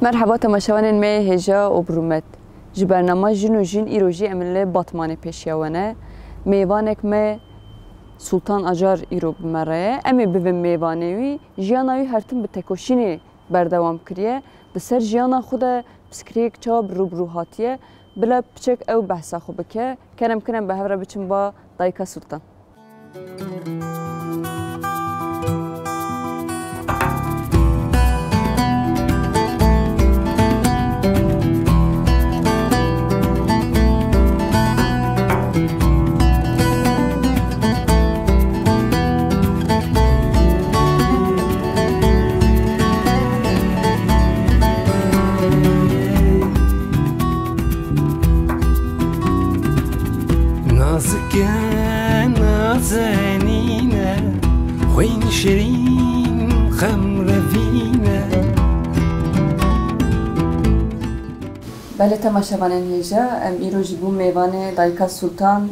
مرحبا تماشاوان می هجا و برومت جی برنامه جن و جن ایروژی امله باتمان پیشیوانه میوانک می سلطان اجار ایرو بمره امی ببین میوانوی جیانوی هرتن به تکوشینی بردوام کریه دسر جیانا خود بسکریک چاب روبروهاتیه بلا بچک او بحثا خو بکه کنم به هفره بچم با دایکا سلطان نازنینه خوین شیرین خمروینه بله تماشاوان هیجا ام ایرو جبو میوان دایکا سلطان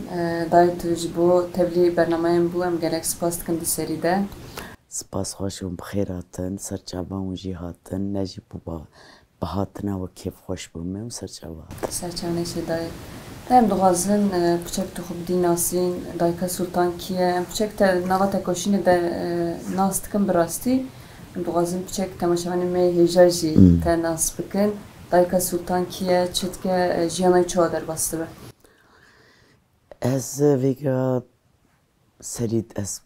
دایت جبو تبلی برنامه بو ام گلک سپاس کندی سری ده سپاس خوشم بخیر هاتن سرچابان و جی هاتن نجی بو بهاتنا و کیف خوش بومه و سرچابان سرچانه شدای ام دوغازن بچک تو خوب دیناسین دایکا سلطان کیه ام بچک تا نوا تکوشین ده ناست کن براستی ام دوغازن بچک تماشاوان می هیجا جی تا ناس بکن دایکا سلطان کیه چت که جیانای چادر بسته به از ویگا سرید از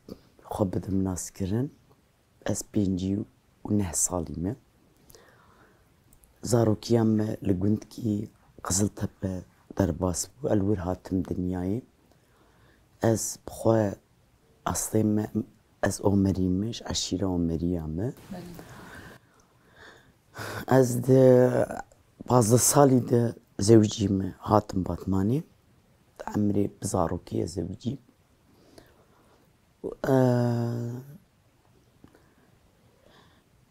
خوب بدم ناس کرن از 59 سالیمه زاروکیام لگوند کی قزل تپه در باس بو الور هاتم دنیای از بخواه اصلیم از عمریمش عشیره عمریامه از ده 15 سالی ده زوجیم هاتم باتمانی عمري بزاروكي زوجي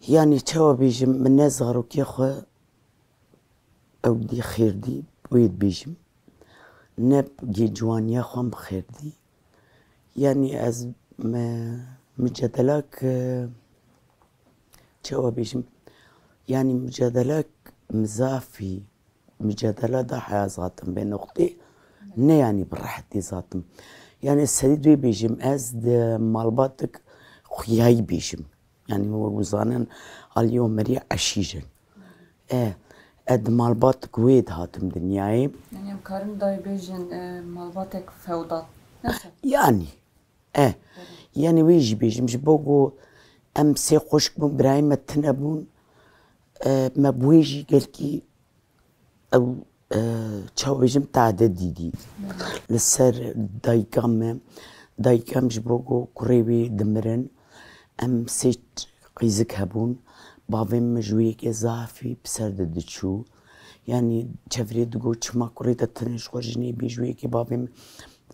يعني توا بيجم من ناس زاروكي خو او دي خير دي ويد بيجم نب جي جوانيا خوام بخير دي يعني از ما مجادلاك توا بيجم يعني مجادلاك مزافي مجادلة دا حياة ذاتم بين اختي نه يعني براحتي ذاتم يعني السديد بيجم از د مالباتك خياي بيجم يعني هو وزانن اليوم مريع عشيجن اد مالباتك ويد هاتم دنياي يعني مكارن داي بيجن مالباتك فوضى يعني يعني ويجي بيجم جبوغو ام سي خوشك بون برايم تنبون ما بويجي قالكي او چاو بيجم تعددي دي لسر دايكام جبوغو كريوي دمرن ام سيت قيزك هبون بافين مجويك اضافي بسر ددشو يعني تشفري دقو چما كريتا تنش خرجني بيجويك بافين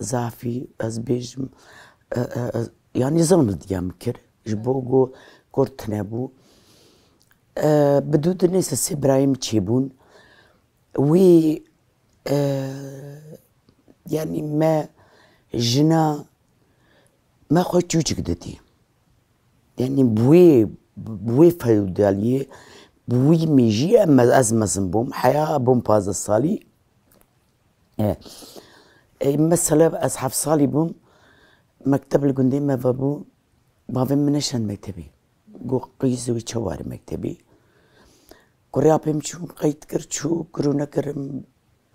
ضعفي از بيجم يعني ظلم ديام كر جبوغو كورتنابو بدود الناس السي برايم تشيبون وي يعني ما جنا ما خو تشوچك دتي يعني بوي فيوداليه بوي ميجي اما ازمه زنبوم حياه بوم باز الصالي مثلا اصحاب صالي بوم مكتب الجندي ما بابو بابا منشان مكتبي جو قيزوي شوارع مكتبي كريابم شو قيد كر شو كرونا كرم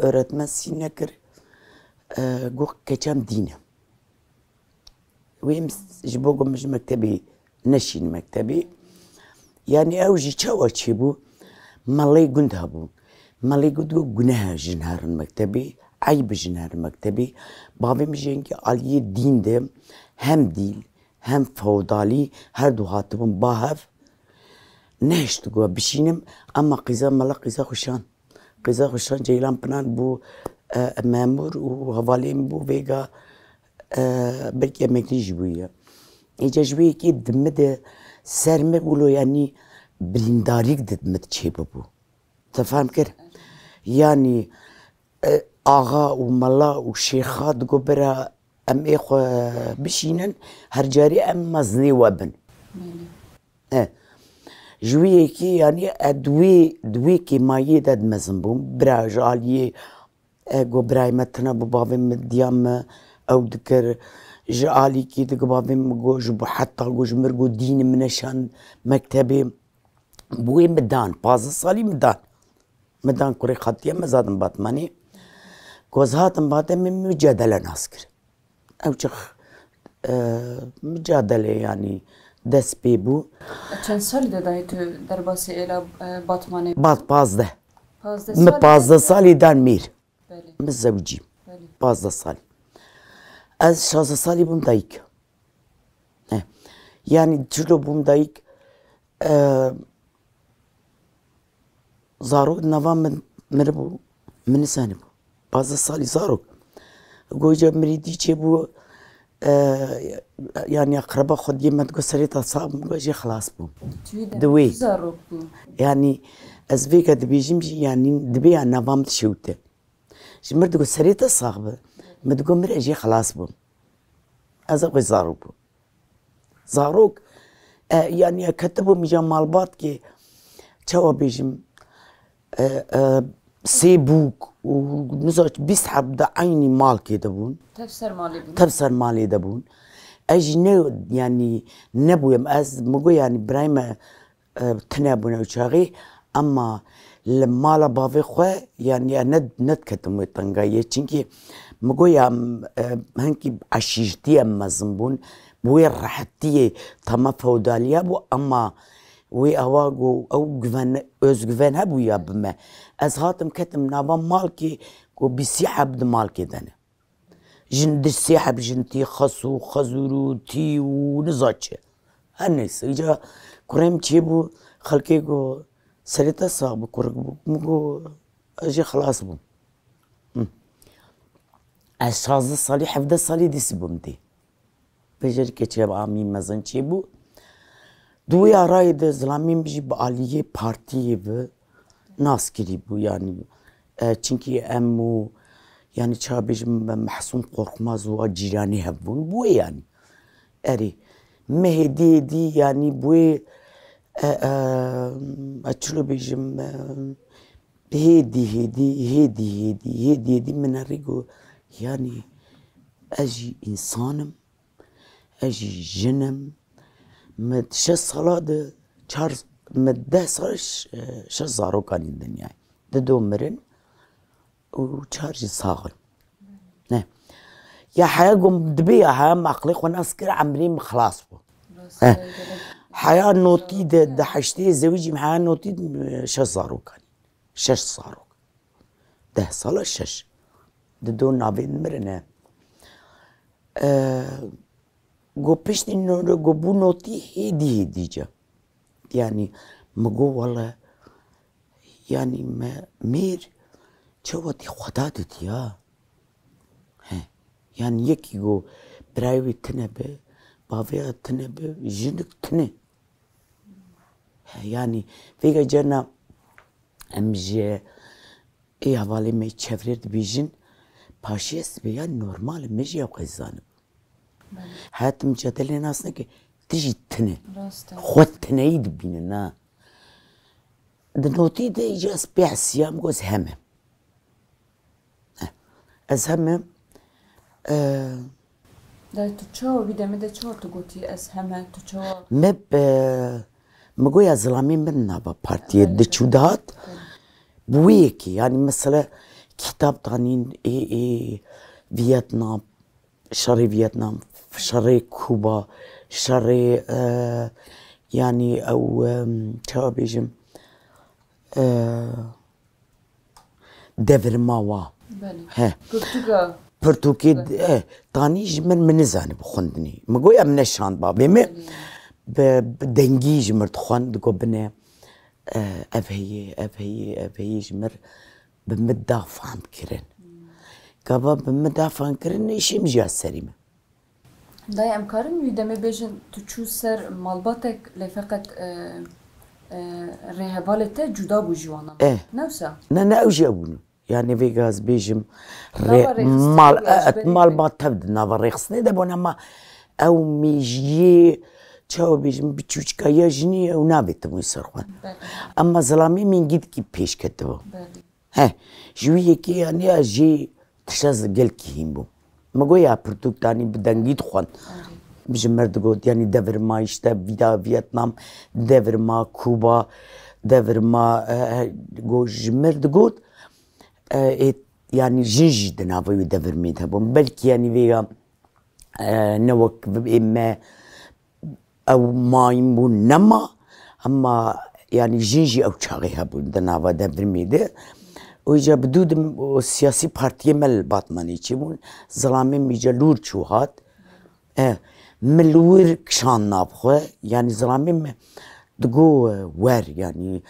öğretmen sinekir جو كجام دينه ويم جبوغو مش مكتبي نشين مكتبي يعني اوجي تشوا تشيبو مالي قندهبو مالي قدو جناها جنهار مكتبي عيب جنهار مكتبي بابي مجينكي علي دين ده هم ديل هم فوضالي هر دو هاتبون باهف نهشت جوا بشينم اما قيزا ملا قيزا خوشان جيلان بنان بو مامور وهوالين بو فيغا بركي مكني جوية ايجا جوية كي دمد سرمه بولو يعني برينداريك دمد تشيبه بو تفهم كده يعني آغا وملا وشيخات جو برا ام اخو بشينن هرجاري ام مزني وابن جوی کی یعنی دوی کی مایه داد مزن بوم برا جالیه گو برای متنا ببابم دیام او دکر جالی کی دک بابم گو جب حتی گو جمر گو دین منشان مکتبی بوی مدان 15 سالی مدان کره خطیه مزادم باتمانی گوزهاتم باته من مجادله ناسکر او چخ مجادله يعني دست پی بو چند سالی دادایی تو در باسی ایلا باتمانه؟ بعد 15 15 من 15 سالی دان میر بله من زوجیم بله 15 سالی از 16 سالی بوم دایک yani çilo bum dayık zarok navam men bu sani bu bazı sali zarok goyca meridi çe bu yani akraba خود yemet gösterita sab goyca خلاص bu دوي زاروک بو yani az vega dibijim yani dibi ya navam tşute şimdi gösterita sab med gomer eji خلاص bu az goy zarok bu zarok yani كتبوا مجا مالبات ki çava bijim سيبوك ونزوج بيسحب ده عيني مال كده بون تفسر مالي ده بون اجي نو يعني نبو يم از مگو يعني برايما تنابونا وشاغي اما لما لا بافي خو يعني ند كتمو تنغايه چنكي مگو يا هنكي عشيشتي اما زنبون بوي راحتي تما فوداليا بو اما وی اواگو او özgüven هبو یا بمه از هاتم کتم نابا مال کی کو بسیحب د مال کی دنه جن د سیحب جنتی خسو خزورو تی و نزاچه هر نیست ایجا کرم چی بو خلقی گو سریتا صاحب کرگ بو مگو اجی خلاص بو از 16 سالی 17 سالی دیسی بوم دی بجر که چه آمین مزن چی بو دوی آرای ده زلامین بیجی با آلیه پارتیه و ناسکری بو yani çünkü emu yani çağ بیجم محسون korkmaz و جیرانی هبون بو yani eri mehdi di yani bu açılı بیجم هدي من الرجو yani اجي insanım اجي جنم مد 6 ساله ده 4 مد 10 سالش 6 زاروكان الدنيا ده دومرن و 4 صاغر نه يا حياكم دبي هم عقلي وانا اسكر عمري خلاص بو حياه نوتي ده حشتي زوجي معاه نوتي 6 زاروكان 6 زاروك 10 ساله 6 ده دون نابين مرنه گو پشت نو گو بو نوتی هدی جا yani مگو والله yani میر چوادی خدا دید یا yani یکی گو برایوی تنه به باوی تنه به جنک تنه yani ویگا جنا امجه ای حوالی می چفرد بیجن پاشیست بیا نورمال میجی او قیزانه حياة مجادلة ناس نكي تجي تنه خود تنايد بيننا دنوتي ده يجاس بيع السيام جوز همه از همه ده تو چاو بیده مده چاو تو گوتی از همه تو چاو مب مگو يا زلامي من نابا بارتيه ده چودات بويكي يعني مثلا كتاب تانين اي فيتنام شري فيتنام شري كوبا شري يعني او شو بيجم ديفر ماوا بله برتقال تاني جمن من زاني بخندني مقوي من الشان بابي مي بدنجي جمر تخوند قبنا افهي جمر بمدافع كرن كابا بمدافع كرن ايشي مجا سريمه دای امکارن ویدمه بیشن تو چو سر مالباتک لفقط رهبالته جدا بو جوانا نوسا نه اوجا بونو يعني فيغاز بيجم مالبات تبد نافا ريخصني دابون اما او ميجي چاو بیجم بچوچکایی جنی او نابیت موی سرخوان اما ظلامی من گید کی پیش کتبو جوی یکی یعنی اجی تشاز گل کیم بو مگو یا پرتوکتانی بدنگید خوان بیجم مرد گود یعنی دور ما işte ویتنام دور ما کوبا دور ما گوش مرد گود yani jinji de navayı devirmeydi bu. Belki yani veya ne vakit emme ev mayim bu nema ama yani jinji ev çağı bu de nava devirmeydi. O yüzden بدودم o siyasi partiye mel batmanı için bu zalame micelur çuhat. Melur kşan nabxu yani zalame mi dgo ver yani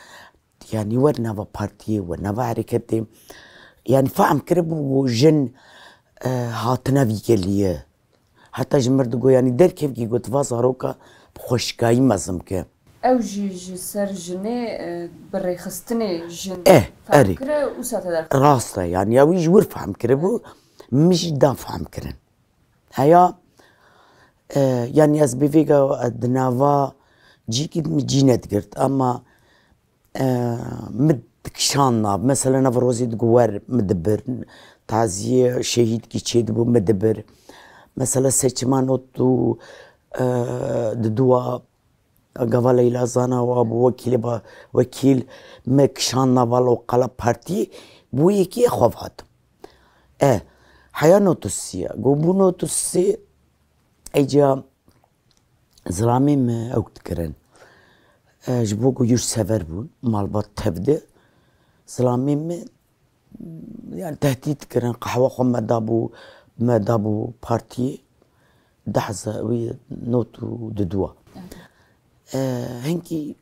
ver nava partiye ve nava hareketi يعني فهم كربو جن هاتنا في كليه حتى جمرد جو يعني در كيف كي قلت فازاروكا بخشكاي مزم كه او جي سر جني بريخستني جن اري كره وساتدار راسته يعني اوي جور فهم كربو مش دا فهم كرن هيا يعني از بيفيغا ادنافا جيكي مجينت قرت اما مد كشاننا مثلا نفروزي تقوار مدبر تعزية شهيد كي تشيد بو مدبر مثلا سيتشمان اوتو ددوا قوالا الى زانا وابو وكيل مكشاننا والو قلا بارتي بو يكي خوفات حيا نوتوسيا قو نوتوسي ايجا زرامي ما اوكتكرن جبوكو يوش سفر بون مالبات تبدأ سلامي يعني تهديد كرن قهوة خو ما دابو بارتي دحزة وي نوتو ددوا هنكي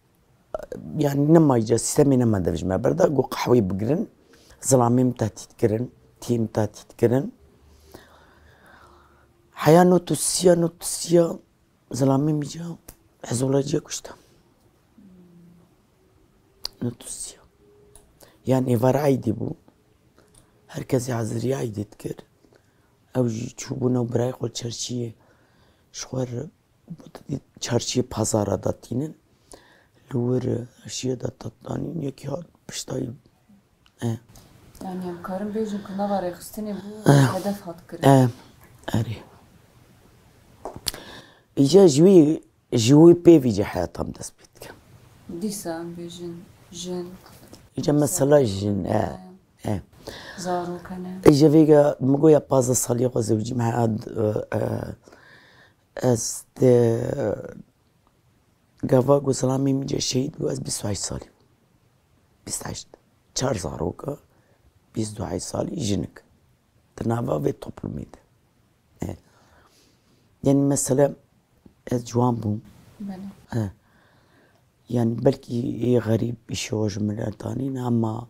يعني نما يجا سيستمي نما دفج ما بردا قو قهوة بقرن سلامي تهديد كرن تيم تهديد كرن حياة نوتو سيا سلامي ميجا حزولا جا كشتا نوتو سيا يعني فرعيدي بو هركزي عزري عيدي تكر او جي چوبونا براي قول چرچيه شوار چرچيه پازارا داتينن لور اشيه داتانين يكي هاد بشتاي يعني هم كارم بيجن كنا غاري خستني بو هدف هات كر اري ايجا جوي بيفي جي حياتهم تثبيتك ديسا هم بيجن جن إجا مثلا جن زارو كنا إجا فيجا مقويا بازا صالية وزوجي مع عاد أست قافا قو سلامي ميجا شهيد قو أز 25 صالي 25 چار زاروكا 22 صالي جنك تنافا في توبلميد يعني مثلا أز جوان بوم يعني بلكي غريب يشوج من الأنتانين أما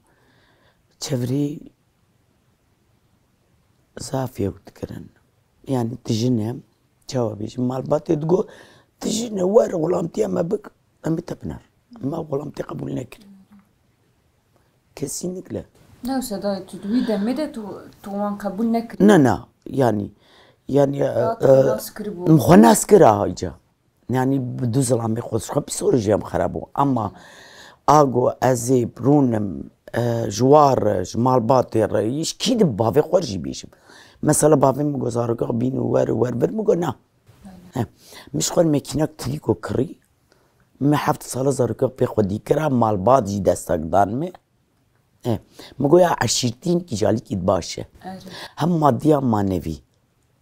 تشفري زافية وتكرن يعني تجنهم جوابيش مال باتي تقول تجن وار غلامتي أما بك أما تبنر ما غلامتي قبول نكر كسينك لا لا سداي تدوي دمدة توان قبول نكر نا يعني مخناس كرا هايجا يعني بدو زلامي خودش خب بسورجيام خرابو اما اگو ازي برونم جوار جمال باطي رئيش كيد بافي خورجي بيشم مثلا بافي مگوزارو بين ور بر مگو نا مش خور مكينك تليكو كري ما حفت سال زارو بي خودي كرا مال باد جي دستقدان مي مگو يا عشيرتين كي جالي كيد باشه هم ماديا مانوي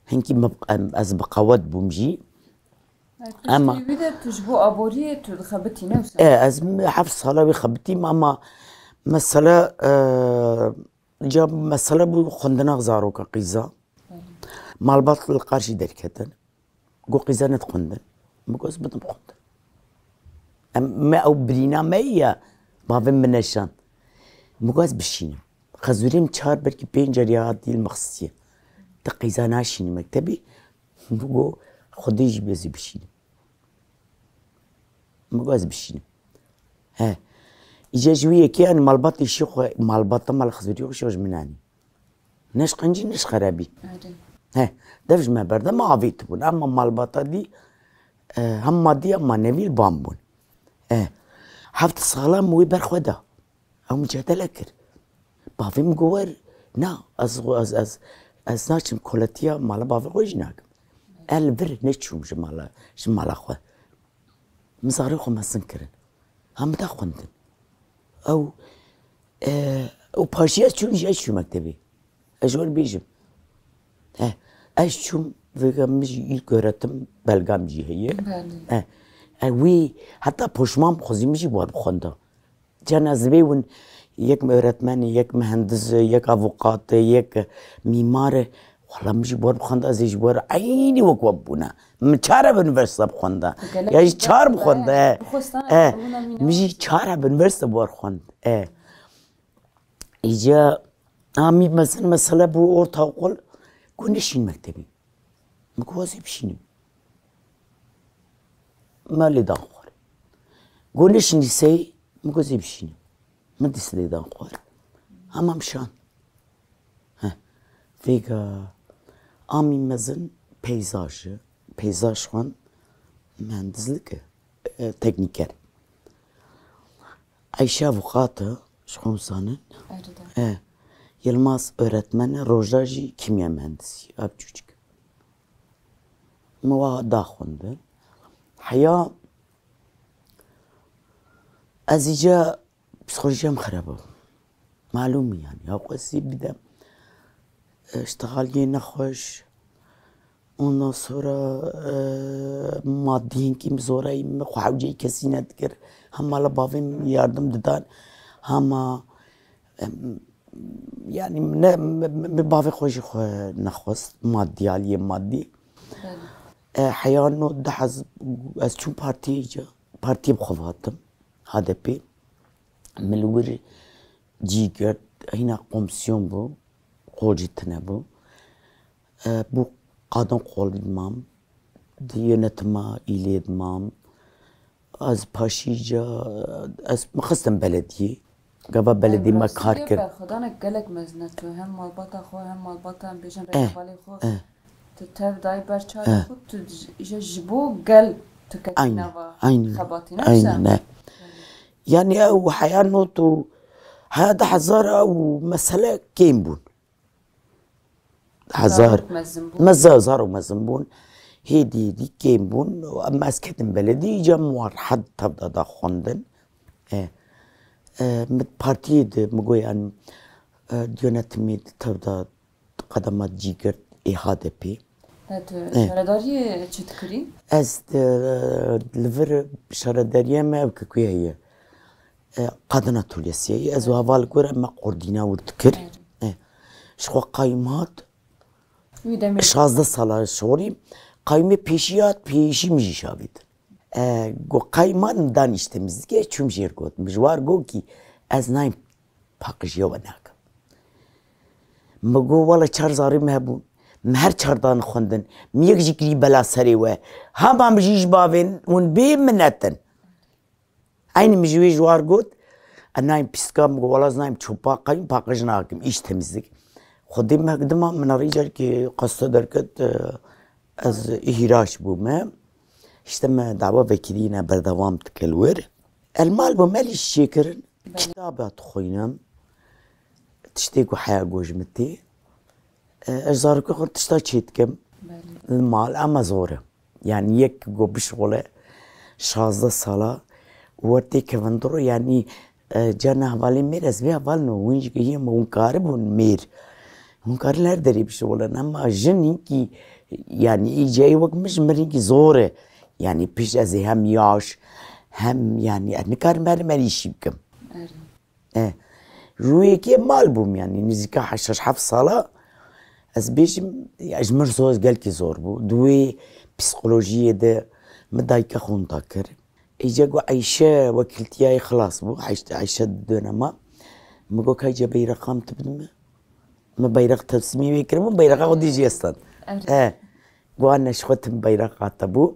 هنكي از بقاوت بومجي اما بدا تجبو ابوريه تخبتي نفسك از حفص صلاوي خبتي اما مسألة جاب مسألة بو خندنا غزاروكا قيزا مال باطل القارشي دركتن قو قيزا نتخندن مقوز بدن بخندن ما او برينا ما هي ما في منشان مقوز بشينم خزوريم چار بركي بينجريات دي المخصية تقيزا ناشيني مكتبي بقو خديج بيزي بشينم مقوز بشينم إجا جوية كي مال باطل شيخ مال باطل مال خزوري وشوج مناني نش قنجي نش خرابي دفج ما بردا ما عفيت بون اما مال باطل دي هم مادی هم معنوی بام بون هفت سالا موی برخوده او مجادله کرد باویم گوور نه از ناچم کلتیا مالا باوی خوش ناکم بر نچوم جمالا خو مزاری خو مسن کرن هم دا خوندن او پاشیه چون جای شو مکتبی اجور بیجم اش چون ویگم میجی ilk öğretim belgam cihiye وی حتی پشمام خوزی میجی بود بخونده جنازه ون یک öğretmen یک مهندس یک avukat یک mimar والله میجی بود بخونده از ایش بود عینی وقوع بونه من چهار بنورسته بخونده یا چهار بخونده میجی چهار بنورسته بود خوند ایجا آمی مثلا بو orta okul گونشین مکتبی مگوازی بشینیم مالی دان خوار گونشین لیسهی مگوازی بشینیم مدرسه دان خوار همم شان ویگا آمی مزن پیزاج خوان مهندسlik tekniker Ayşe avukatı şkon sanın Yılmaz öğretmeni Rojaji kimya mühendisi ab çocuk موا داخونده حيا ازيجا بسخرجام خرابه معلومي يعني هاو قصي بدا اشتغل نخوش ondan sonra maddiyen kim zorayım xwawcey kesî nedikir hemala bavên yardım didan hema yani me bavê xwe jî xwe nexwest maddî aliyê maddî حيانو دحز از چون پارتی بخواتم HDP ملور جيجر هنا قومسيون بو قوجتنا بو قادم قول دمام ديانتما إلي دمام از پاشيجا از مخستم بلدي قبا بلدي ما كار كر خدانا قلق مزنتو هم مالباتا خو هم مالباتا هم بيجن رقبالي خو تتف داي برچاري خو تجا جبو قل تكتنا خباتي نفسها يعني او حيانوتو هذا حزار او مسألة كيم بون حزار مزازار ومزنبون هي دي كيم بون اما اسكتن بلدي جموار حد تبدا دا خوندن مت بارتي مگویان دیونتمی تبدا قدمات جيگر HDP شرداري چه تكري؟ از لفر شرداريه ما بكوي هي قادنا توليسيه از هوال كور ما قردينا ورتكر شو قايمات 16 ساله شوري قايمه پیشی میجی شابید گو قایمان دانشتمizge چوم جیر گوت مجوار گو کی از نایم پاکجیا و ناک مگو والا چار زاری مهبون مهر چاردان خوندن میک جکری بلا سری و هم جیج باوین اون بی منتن aynı مجوی جوار گوت نایم پیسکا مگو والا از نایم چوبا قایم پاکج ناکم ایش temizlik خودی مقدمه من ریجر که قصد درکت از ihraç بومه işte me dava vekiliyine berdevam tkelwer المال بمالي الشكر كتابات خوينم تشتيكو حياة جوجمتي أجزاركو خد تشتاكيتكم المال أما زورة يعني يك جو بشغله 16 ساله ورتي كفندرو يعني جانا حوالي مير از بي حوالنو وينج هي منقارب مير منقارلر دري بشغله أما جنين كي يعني إيجاي وقت مش مريكي زورة يعني بيش از هم ياش هم يعني نكار مرمري شيبكم روي كي مال بوم يعني نزيكا حشاش حف صلاة از بيش اجمر زوز قال كي زور بو دوي بسيكولوجية ده مدايكا خون تاكر ايجاقو عيشة وكلتياي خلاص بو عيشة دونما مقو كايجا بيرقام تبدم ما بيرق تسمي بيكرمو بيرقا ودي جيستان وانا شخوتم بيرقا تبو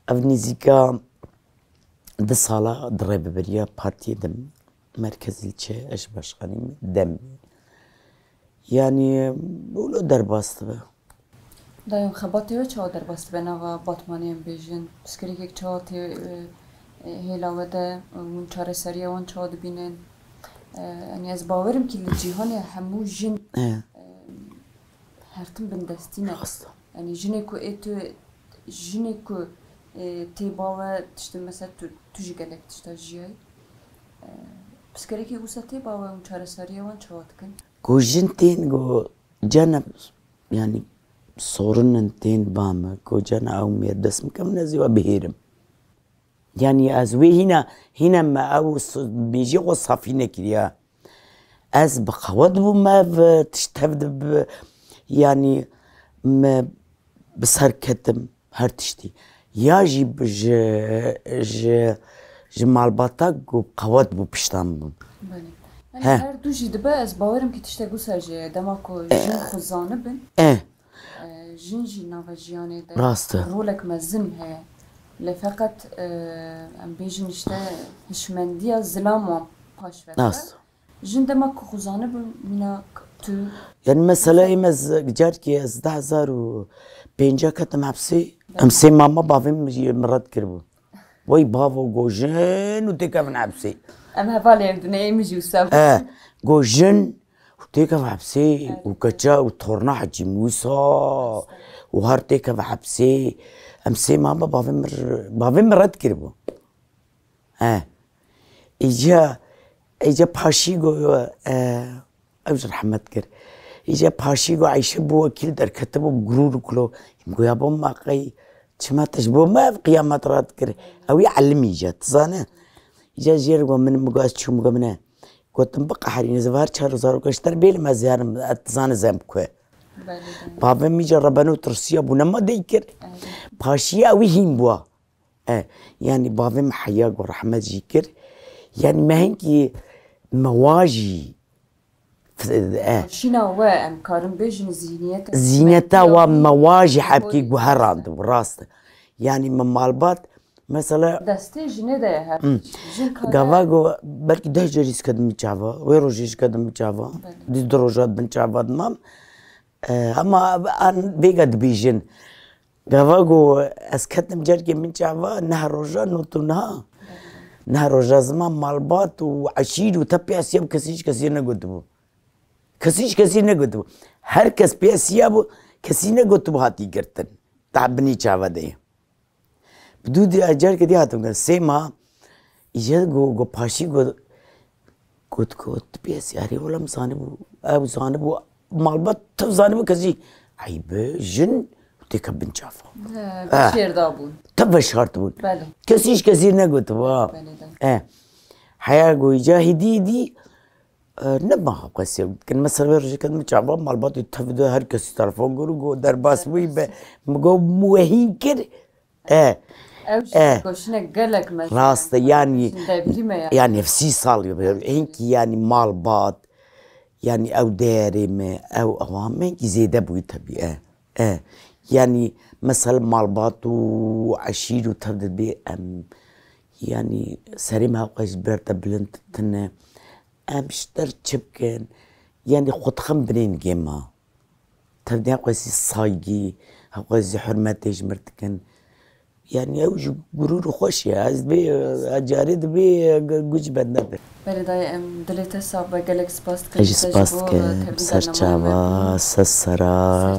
افنيزيكا ده سالا دريب بريا بارتي دم مركز الشيء اش باشقاني دم يعني بقولوا درباست دایم خباتی و چه در باست بنا و باتمانی بیشین بسکری که چه تی هلاوه ده اون چاره سریع اون چه دبینن یعنی از باورم که لجیهان همو جن هرتم بندستینه یعنی جنی کو ات جنی کو تی باور تشت مثلا تو جگلک تشت جیای بسکری که اوسا تی باور اون چاره سریع اون چه کن گو جن تین گو جنب yani sorunun ten bama ko jana au mir das mikam nazi wa behirim yani az we hina ma au biji o safine kiriya az bqawad bu ma tishtabd yani ma بسركتم هرتشتي ياجي ج مالباتاك وبقوات بو بشتان بون يعني هر دوجي دبا از باورم كي تشتاقو سرجي دماكو جن خزانه بن جن جي نافا جياني ده راست رولك مزن هي لفقط ام بيجن اشتا هشمندية ظلام باش راست جن دماكو خزانه بن منا تو يعني مثلا امز جاركي 10005 كتم حبسي امسي ماما بافم مرات كربو وي بافو جوجن وتيكا من حبسي أنا هفالي الدنيا مجي وسام جوجن وتيكا في حبسي وكجا وتورنا حجي موسى وهار تيكا في حبسي امسي ماما بافم مرات كربو اجا باشي جو اوج رحمت كر اجا باشي جو عايشه بو وكيل در كتبو بغرور كلو يمكو يا بوم قي تشما تشبو ما في قيامات رات كر او يعلم اجا تصانه اجا جيرغو من مقاس شو مقامنا قلت بقى حرين زفار شهر زارو كشتر بيل ما زيار تصانه زمكو بابا مي جربنو ترسيا بونا ما ديكر باشي او هيم بوا يعني بابا محيا ورحمه جيكر يعني ما هنكي مواجي شنا وام كارم بيجن زينيتا ومواجي حبكي جوهراند براست يعني من مالبات مثلا دستي جنة ده هر جافاجو بركي ده جريس كدم تشافا ويروجيش كدم تشافا دي دروجات بن تشافا دمام اما ان بيجد بيجن جافاجو اسكتم جركي من تشافا نهر روجا نوتونها نهر روجا زمان مالبات وعشير وتبي اسياب كسيش كثير نقدبو كسيش نقدبو هر كس بي اسيابو كسي نقدبو هاتي كرتن تعبني تشافا دي بدودي اجار كدي هاتم سيما يجي جو باشي جو كوت بيس ياري ولا مصانبو ابو صانبو مالبات تفزانبو كزي عيب جن تكبن شافا بشير دابون تبشرتبون بله كسيش كثير نقول تبا حياة جو جاهدي دي نبغى قصير كان مثلا رجع كده متشابه مالبات يتفدوا هر كسي طرفون جو درباس وي مجو موهين كده قالك مثلا راست يعني في 6 صال هيك يعني مالبات يعني او دارم او اوامن زياده بو تبي يعني مثلا مالبات وعشير وتبدا بي يعني سريمها قيس بيرتا بلنت تن اشتر تشبكن يعني خد خم بنين جيما تبدا قيس صايجي قيس حرمتي مرتكن يعني اوج غرور خوش يا از بي اجارد بي گوج بدنه بلداي دليت صاب جالك سباست كان سباست كان سرچاوا سسرا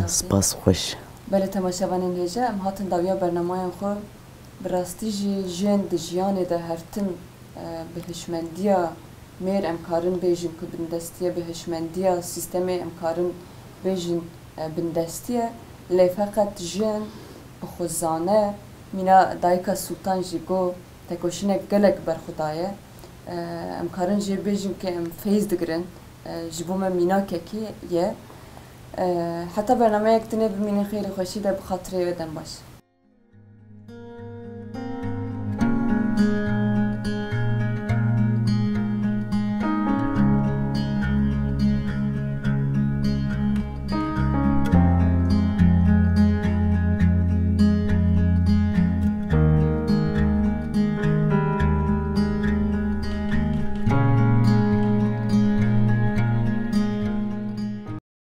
سپاس خوش بله تماشاوانین هجا ام هاتن داویا برنامه‌ام خو براستی جن د جیان ده هرتن بهشمندیا میر امکارن بیجن کو بندستیا بهشمندیا سیستم امکارن بیجن بندستیا لی فقط جن بخوزانه مینا دایکا سلطان جیگو تکوشنه گلک بر خدایه امکارن جی بیجن که ام فیز دگرن جبوم مینا کی یه حتی برنامه یک تنه بمینی خیلی خوشی ده بخاطره بدن باش